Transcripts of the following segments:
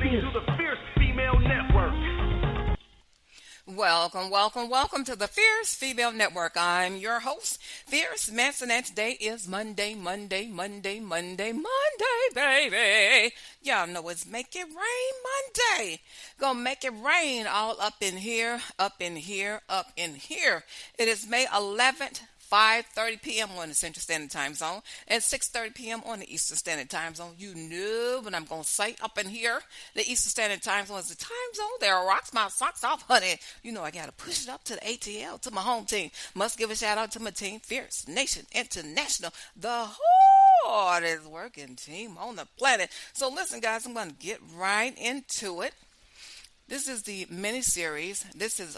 listening to the Fierce Female Network. Welcome to the Fierce Female Network. I'm your host, Fierce Mancinance. Today is Monday, baby. Y'all know it's Make It Rain Monday. Gonna make it rain all up in here. It is May 11th. 5:30 p.m. on the Central Standard Time Zone and 6:30 p.m. on the Eastern Standard Time Zone. You know what I'm going to say up in here. The Eastern Standard Time Zone is the time zone that rocks my socks off, honey. You know I got to push it up to the ATL, to my home team. Must give a shout out to my team, Fierce Nation International, the hardest working team on the planet. So listen, guys, I'm going to get right into it. This is the mini-series. This is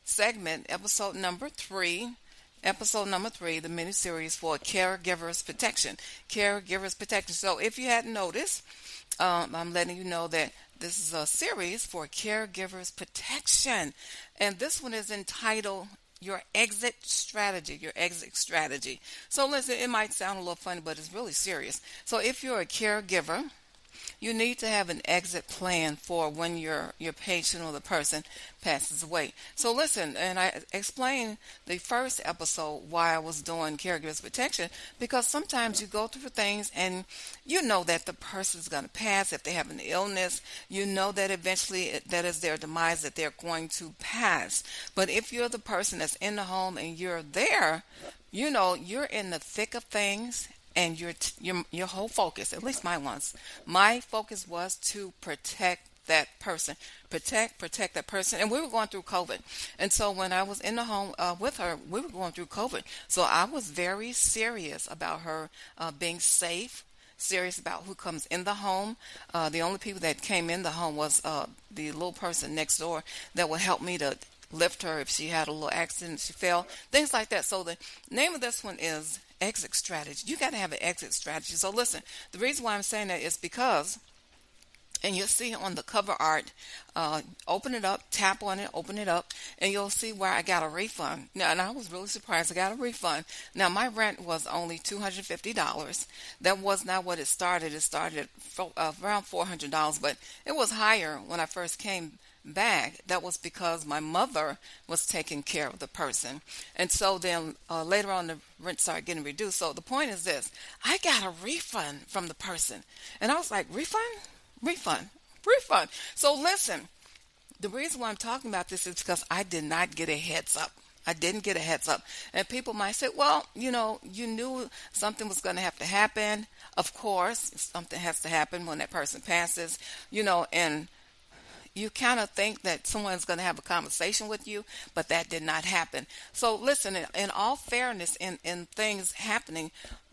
segment, episode number 3. Episode number 3, the mini-series for Caregivers Protection. Caregivers Protection. So if you hadn't noticed, I'm letting you know that this is a series for Caregivers Protection. And this one is entitled Your Exit Strategy. So listen, it might sound a little funny, but it's really serious. So if you're a caregiver, you need to have an exit plan for when your patient or the person passes away. So listen, and I explained the first episode why I was doing caregivers protection, because sometimes you go through things and you know that the person's going to pass. If they have an illness, you know that eventually that is their demise, that they're going to pass. But if you're the person that's in the home and you're there, you know you're in the thick of things. And your whole focus, at least my focus was to protect that person, protect that person. And we were going through COVID. And so when I was in the home with her, we were going through COVID. So I was very serious about her being safe, serious about who comes in the home. The only people that came in the home was the little person next door that would help me to lift her if she had a little accident, she fell, things like that. So the name of this one is Exit Strategy. You got to have an exit strategy. So listen, the reason why I'm saying that is because, and you'll see on the cover art, open it up, tap on it, open it up, and you'll see where I got a refund. Now, and I was really surprised I got a refund. Now, my rent was only $250. That was not what it started. It started around $400, but it was higher when I first came back. That was because my mother was taking care of the person. And so then later on the rent started getting reduced. So the point is this: I got a refund from the person. And I was like, refund. So listen, the reason why I'm talking about this is because I did not get a heads up. I didn't get a heads up. And people might say, well, you knew something was going to have to happen. Of course, something has to happen when that person passes, and you kind of think that someone's going to have a conversation with you, but that did not happen. So listen, in all fairness, in things happening,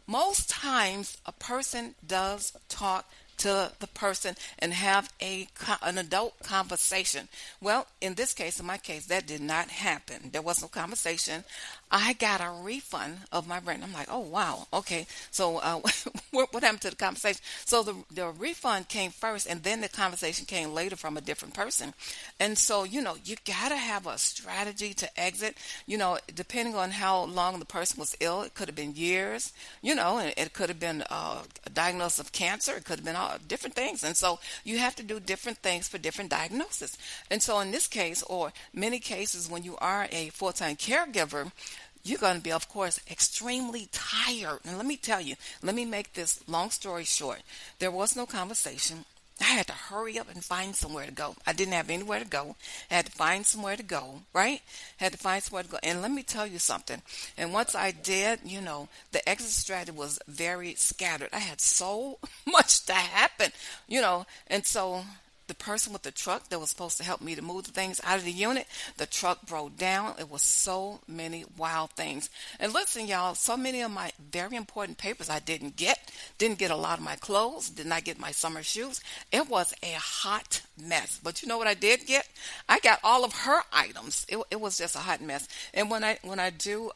most times a person does talk to the person and have an adult conversation. Well, in my case, that did not happen. There was no conversation. I got a refund of my rent. I'm like, oh, wow. Okay. So what happened to the conversation? So the refund came first, and then the conversation came later from a different person. And so, you got to have a strategy to exit, depending on how long the person was ill. It could have been years, and it could have been a diagnosis of cancer. It could have been all different things. And so you have to do different things for different diagnoses. And so in this case, or many cases, when you are a full-time caregiver, you're going to be, of course, extremely tired. And let me make this long story short. There was no conversation. I had to hurry up and find somewhere to go. I didn't have anywhere to go. I had to find somewhere to go, right? And let me tell you something. And once I did, the exit strategy was very scattered. I had so much to happen, and so the person with the truck that was supposed to help me to move the things out of the unit, the truck broke down. It was so many wild things. And listen, y'all, so many of my very important papers I didn't get a lot of my clothes, did not get my summer shoes. It was a hot mess. But you know what I did get? I got all of her items. It was just a hot mess. And when I do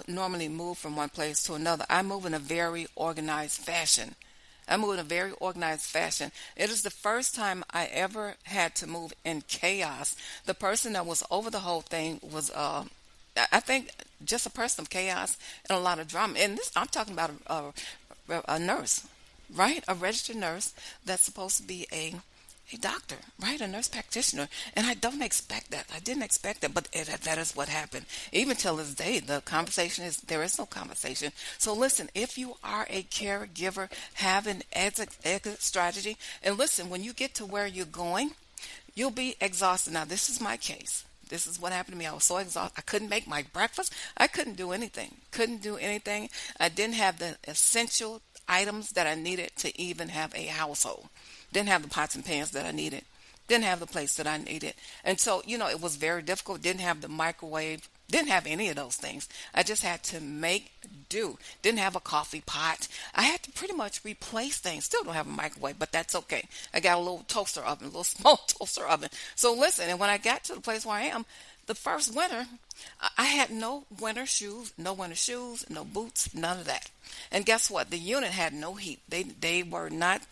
normally move from one place to another, I move in a very organized fashion. It is the first time I ever had to move in chaos. The person that was over the whole thing was, I think, just a person of chaos and a lot of drama. And this, I'm talking about a nurse. right? A registered nurse that's supposed to be a doctor, right? A nurse practitioner. And I don't expect that. I didn't expect that, but that is what happened. Even till this day, the conversation is, there is no conversation. So listen, if you are a caregiver, have an exit strategy. And listen, when you get to where you're going, you'll be exhausted. Now, this is my case. This is what happened to me. I was so exhausted. I couldn't make my breakfast. I couldn't do anything. Couldn't do anything. I didn't have the essential items that I needed to even have a household. Didn't have the pots and pans that I needed. Didn't have the plates that I needed. And so, it was very difficult. Didn't have the microwave. Didn't have any of those things. I just had to make do. Didn't have a coffee pot. I had to pretty much replace things. Still don't have a microwave, but that's okay. I got a little toaster oven, a little small toaster oven. So listen, and when I got to the place where I am, the first winter, I had no winter shoes, no boots, none of that. And guess what? The unit had no heat. They were not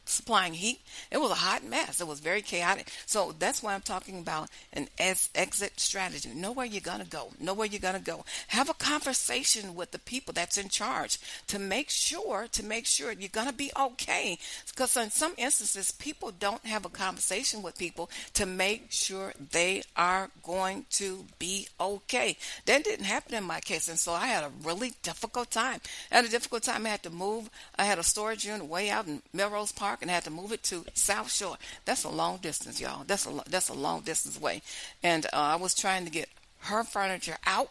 supplying heat. It was a hot mess. It was very chaotic. So that's why I'm talking about an exit strategy. Know where you're going to go. Know where you're going to go. Have a conversation with the people that's in charge to make sure you're going to be okay. Because in some instances, people don't have a conversation with people to make sure they are going to be okay. That didn't happen in my case. And so I had a really difficult time. I had to move. I had a storage unit way out in Melrose Park, and I had to move it to South Shore. That's a long distance, y'all. That's a long distance away. And I was trying to get her furniture out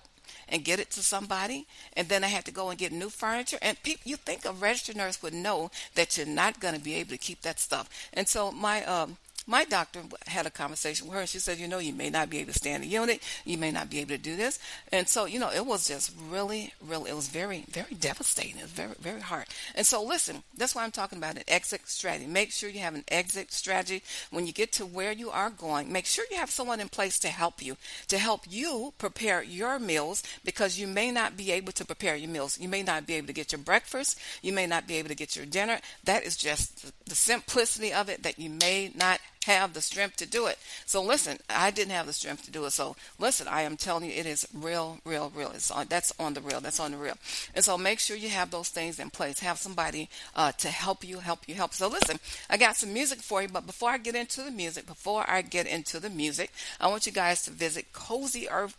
and get it to somebody, and then I had to go and get new furniture. And you think a registered nurse would know that you're not going to be able to keep that stuff. And so my doctor had a conversation with her, and she said, you may not be able to stay in the unit. You may not be able to do this. And so, it was just really, it was very, very devastating. It was very, very hard. And so, listen, that's why I'm talking about an exit strategy. Make sure you have an exit strategy. When you get to where you are going, make sure you have someone in place to help you prepare your meals, because you may not be able to prepare your meals. You may not be able to get your breakfast. You may not be able to get your dinner. That is just the simplicity of it, that you may not have the strength to do it. So listen, I didn't have the strength to do it. So listen, I am telling you, it is real. That's on the real. And so make sure you have those things in place. Have somebody to help you. So listen, I got some music for you, but before I get into the music, I want you guys to visit Cozy Earth.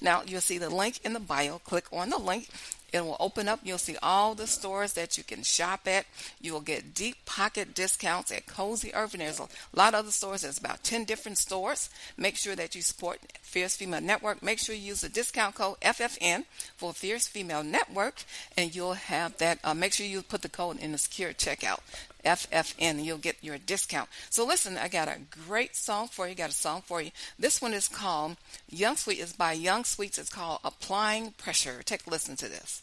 Now you'll see the link in the bio. Click on the link. It will open up. You'll see all the stores that you can shop at. You will get deep pocket discounts at Cozy Earth. And there's a lot of other stores. There's about 10 different stores. Make sure that you support Fierce Female Network. Make sure you use the discount code FFN for Fierce Female Network, and you'll have that. Make sure you put the code in the secure checkout. FFN, and you'll get your discount. So listen, I got a great song for you. This one is called Young Sweet. It's by Young Sweets. It's called Applying Pressure. Take a listen to this.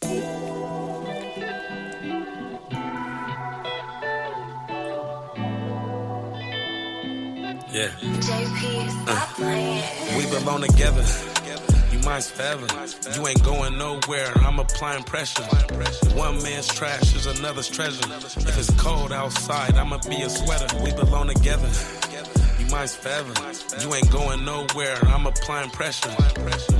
Yeah. We belong together. You mine's forever. You ain't going nowhere. I'm applying pressure. One man's trash is another's treasure. If it's cold outside, I'ma be a sweater. We belong together. You mine's forever. You ain't going nowhere. I'm applying pressure.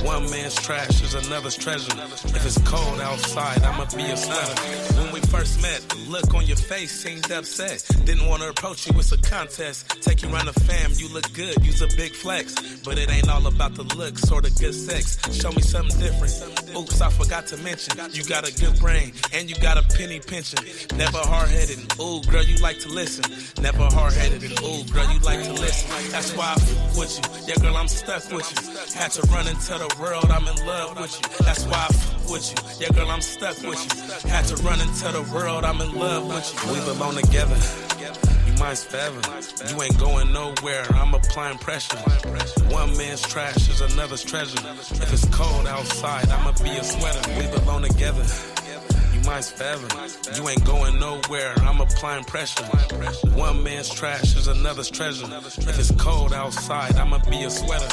One man's trash is another's treasure. If it's cold outside, I'ma be a sweater. When we first met, the look on your face seemed upset. Didn't want to approach you, it's a contest. Take you around the fam, you look good, you's a big flex. But it ain't all about the looks or the good sex. Show me something different. Oops, I forgot to mention, you got a good brain and you got a penny pension. Never hard-headed, ooh, girl, you like to listen. Never hard-headed, and ooh, girl, you like to listen. That's why I fuck with you. Yeah, girl, I'm stuck with you. Had to run into the world, I'm in love with you. That's why I fuck with you. Yeah, girl, I'm stuck with you. Had to run into the world, I'm in love with you. We belong together. You mine's forever. You ain't going nowhere. I'm applying pressure. One man's trash is another's treasure. If it's cold outside, I'ma be a sweater. We belong together. You mine's forever. You ain't going nowhere. I'm applying pressure. One man's trash is another's treasure. If it's cold outside, I'ma be a sweater.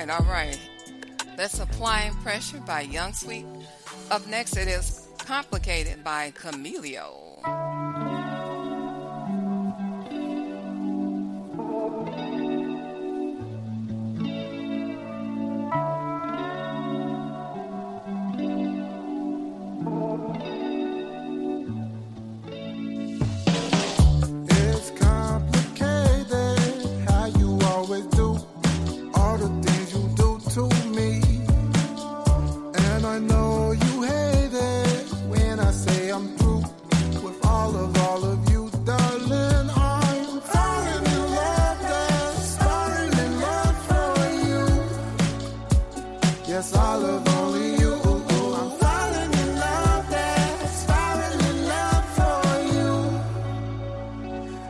right, all right. That's Applying Pressure by Young Sweet. Up next, it is Complicated by Camilio. It's complicated how you always do all the things you do to me. And I know you hate it when I say I'm through with all of you, darling. I'm falling in love, that's falling in love for you. Yes, I love only you. I'm falling in love, that's falling in love for you.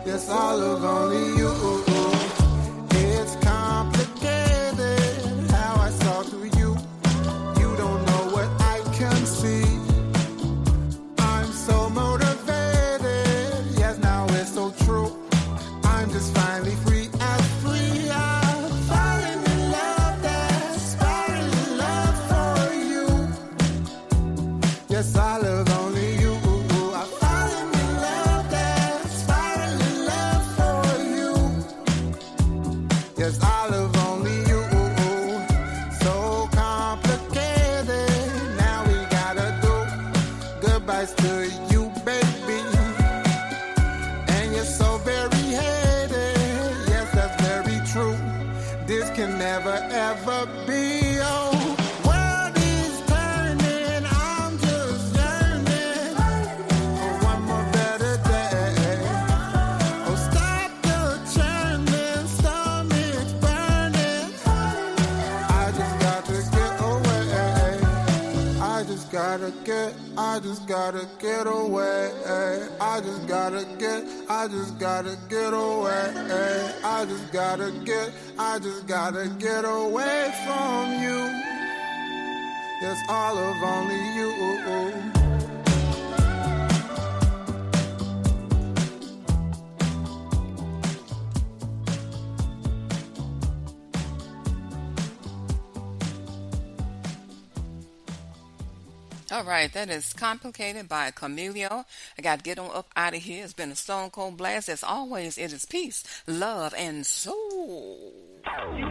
Yes, I love only you. It's complicated how I saw through you. You don't know what I can see. I'm so motivated. Yes, now it's so true. I'm just finally free as free. I'm falling in love, that's falling in love for you. Yes, I love only you. I'm falling in love, that's falling in love for you. Yes, I love only you. So complicated. Now we gotta do goodbyes to you, baby. And you're so very hated. Yes, that's very true. This can never ever be. Oh, world is turning. I'm just yearning for one more better day. Oh, stop the churning, stomach's burning. I just got to get away. I just gotta get away. I just gotta get away. I just gotta get away from you. Yes, all of only you. All right, that is Complicated by Camilio. I got to get on up out of here. It's been a stone cold blast. As always, it is peace, love, and soul. You